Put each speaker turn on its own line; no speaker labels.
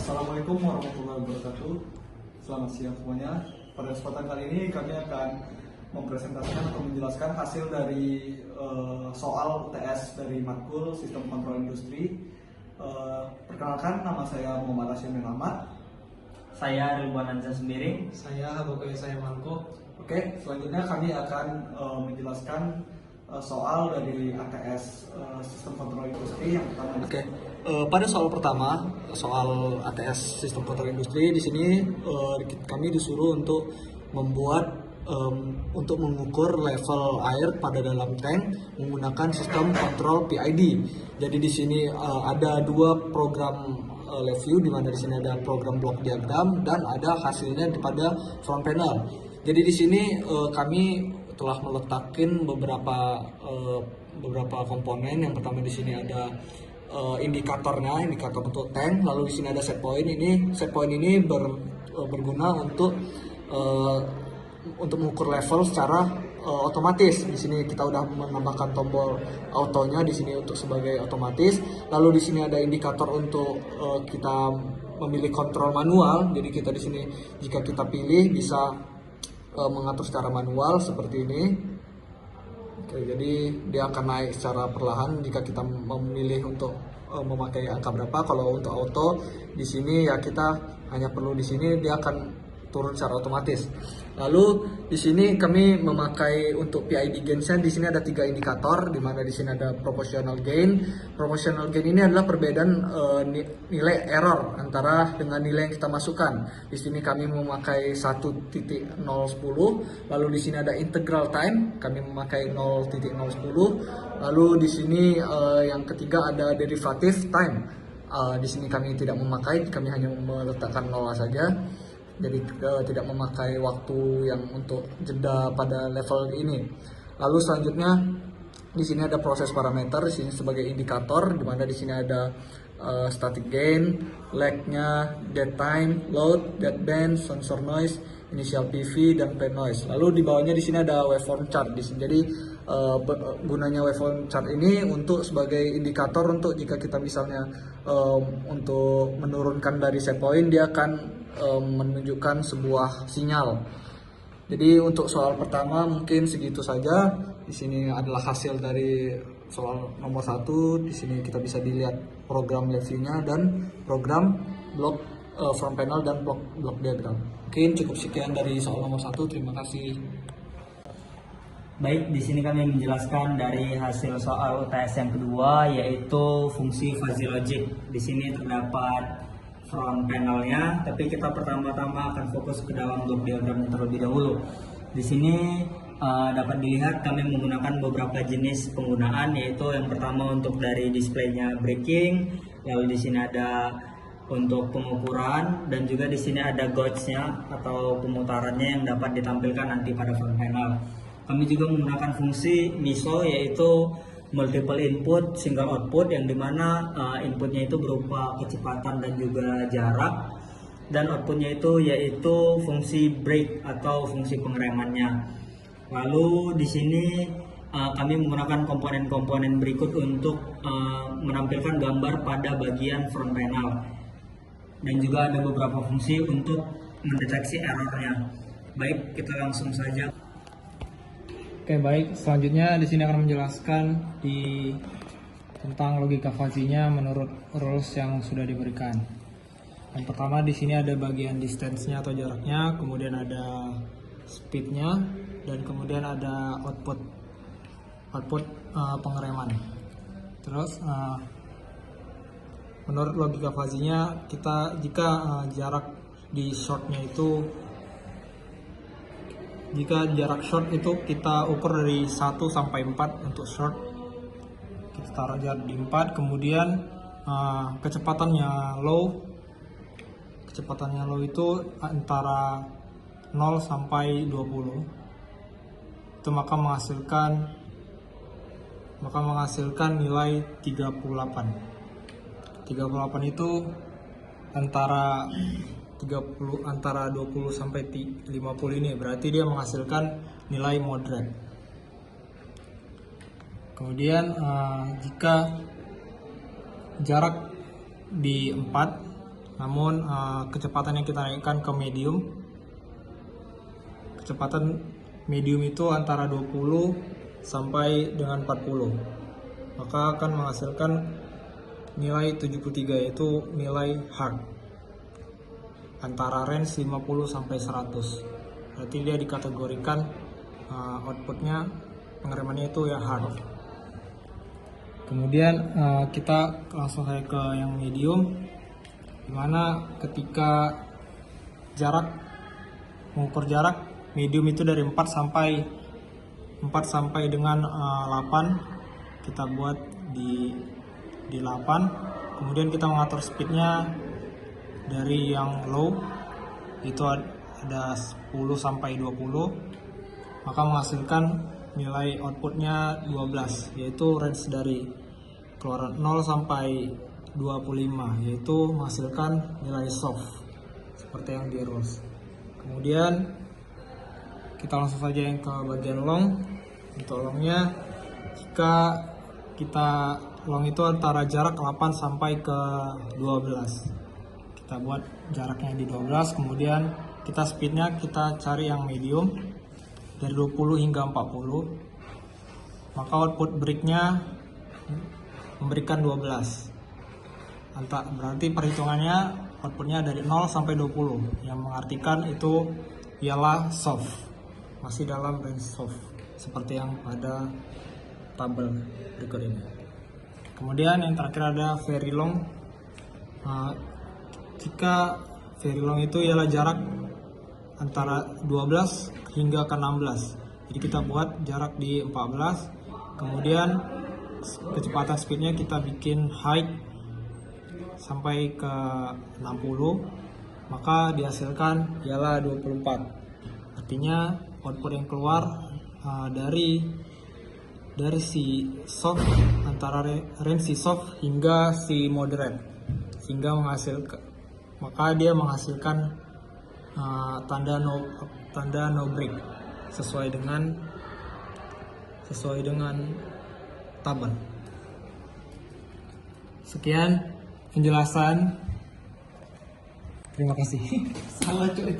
Assalamualaikum warahmatullahi wabarakatuh. Selamat siang semuanya. Pada kesempatan kali ini kami akan mempresentasikan atau menjelaskan hasil dari soal UTS dari Matkul Sistem Kontrol Industri. Perkenalkan, nama saya Muhammad Hashim bin Ahmad.
Saya Ridwan Anza Sembiring.
Saya Habagai saya Mangko.
Oke, selanjutnya kami akan menjelaskan soal dari ATS Sistem Kontrol Industri yang pertama. Pada soal pertama, soal ATS Sistem Kontrol Industri, di sini kami disuruh untuk membuat untuk mengukur level air pada dalam tank menggunakan sistem kontrol PID. Jadi di sini ada dua program review, di mana di sini ada program block diagram dan ada hasilnya pada front panel. Jadi di sini kami telah meletakkan beberapa komponen. Yang pertama di sini ada indikator untuk tank, lalu di sini ada set point. Set point ini berguna untuk mengukur level secara otomatis. Di sini kita udah menambahkan tombol autonya di sini untuk sebagai otomatis. Lalu di sini ada indikator untuk kita memilih kontrol manual. Jadi kita di sini jika kita pilih bisa mengatur secara manual seperti ini. Oke, jadi dia akan naik secara perlahan jika kita memilih untuk memakai angka berapa. Kalau untuk auto di sini ya kita hanya perlu di sini, dia akan turun secara otomatis. Lalu di sini kami memakai untuk PID gain-nya, di sini ada 3 indikator, di mana di sini ada proportional gain. Proportional gain ini adalah perbedaan nilai error antara dengan nilai yang kita masukkan. Di sini kami memakai 1.010, lalu di sini ada integral time, kami memakai 0.010. Lalu di sini yang ketiga ada derivative time. Di sini kami tidak memakai, kami hanya meletakkan 0 saja. Jadi tidak memakai waktu yang untuk jeda pada level ini. Lalu selanjutnya di sini ada proses parameter, di sini sebagai indikator, di mana di sini ada static gain, lag-nya, dead time, load, dead band, sensor noise, initial PV dan plan noise. Lalu di bawahnya di sini ada waveform chart. Jadi gunanya waveform chart ini untuk sebagai indikator untuk jika kita misalnya untuk menurunkan dari set point, dia akan menunjukkan sebuah sinyal. Jadi untuk soal pertama mungkin segitu saja. Di sini adalah hasil dari soal nomor 1. Di sini kita bisa dilihat program reviewnya dan program block front panel dan block diagram. Mungkin cukup sekian dari soal nomor 1. Terima kasih.
Baik, di sini kami menjelaskan dari hasil soal UTS yang kedua, yaitu fungsi fuzzy logic. Di sini terdapat front panelnya, tapi kita pertama-tama akan fokus ke dalam block diagram terlebih dahulu. Di sini dapat dilihat kami menggunakan beberapa jenis penggunaan, yaitu yang pertama untuk dari displaynya breaking, lalu di sini ada untuk pengukuran, dan juga di sini ada gauge-nya atau pemutarannya yang dapat ditampilkan nanti pada front panel. Kami juga menggunakan fungsi MISO, yaitu multiple input single output, yang dimana inputnya itu berupa kecepatan dan juga jarak, dan outputnya itu yaitu fungsi brake atau fungsi pengeremannya. Lalu di sini kami menggunakan komponen-komponen berikut untuk menampilkan gambar pada bagian front panel, dan juga ada beberapa fungsi untuk mendeteksi errornya. Baik, kita langsung saja.
Oke, baik. Selanjutnya di sini akan menjelaskan tentang logika fuzzy-nya menurut rules yang sudah diberikan. Yang pertama di sini ada bagian distance-nya atau jaraknya, kemudian ada speed-nya, dan kemudian ada output pengereman. Terus menurut logika fuzzy-nya, jika jarak di short-nya itu, jika jarak short itu kita ukur dari 1 sampai 4 untuk short, kita taruh jarak di 4. Kemudian kecepatannya low itu antara 0 sampai 20. Itu maka menghasilkan nilai 38. 38 itu antara 20 sampai 50 ini, berarti dia menghasilkan nilai moderate. Kemudian jika jarak di 4 namun kecepatan yang kita naikkan ke medium. Kecepatan medium itu antara 20 sampai dengan 40, maka akan menghasilkan nilai 73, yaitu nilai hard antara range 50 sampai 100. Berarti dia dikategorikan outputnya pengeremannya itu ya hard. Kemudian kita langsung saja ke yang medium, dimana ketika mengukur jarak medium itu dari 4 sampai dengan 8, kita buat di 8. Kemudian kita mengatur speednya dari yang low itu ada 10 sampai 20, maka menghasilkan nilai outputnya 12, yaitu range dari keluaran 0 sampai 25, yaitu menghasilkan nilai soft seperti yang di rules. Kemudian kita langsung saja yang ke bagian long. Untuk longnya, jika kita long itu antara jarak 8 sampai ke 12, kita buat jaraknya di 12. Kemudian kita speednya kita cari yang medium dari 20 hingga 40, maka output breaknya memberikan 12. Berarti perhitungannya outputnya dari 0 sampai 20, yang mengartikan itu ialah soft, masih dalam range soft seperti yang pada tabel berikut ini. Kemudian yang terakhir ada very long. Jika very long itu ialah jarak antara 12 hingga ke 16, jadi kita buat jarak di 14. Kemudian kecepatan speednya kita bikin high sampai ke 60, maka dihasilkan ialah 24. Artinya output yang keluar dari si soft, antara range si soft hingga si moderate, sehingga maka dia menghasilkan tanda no break sesuai dengan tabel. Sekian penjelasan. Terima kasih. Salah cuy.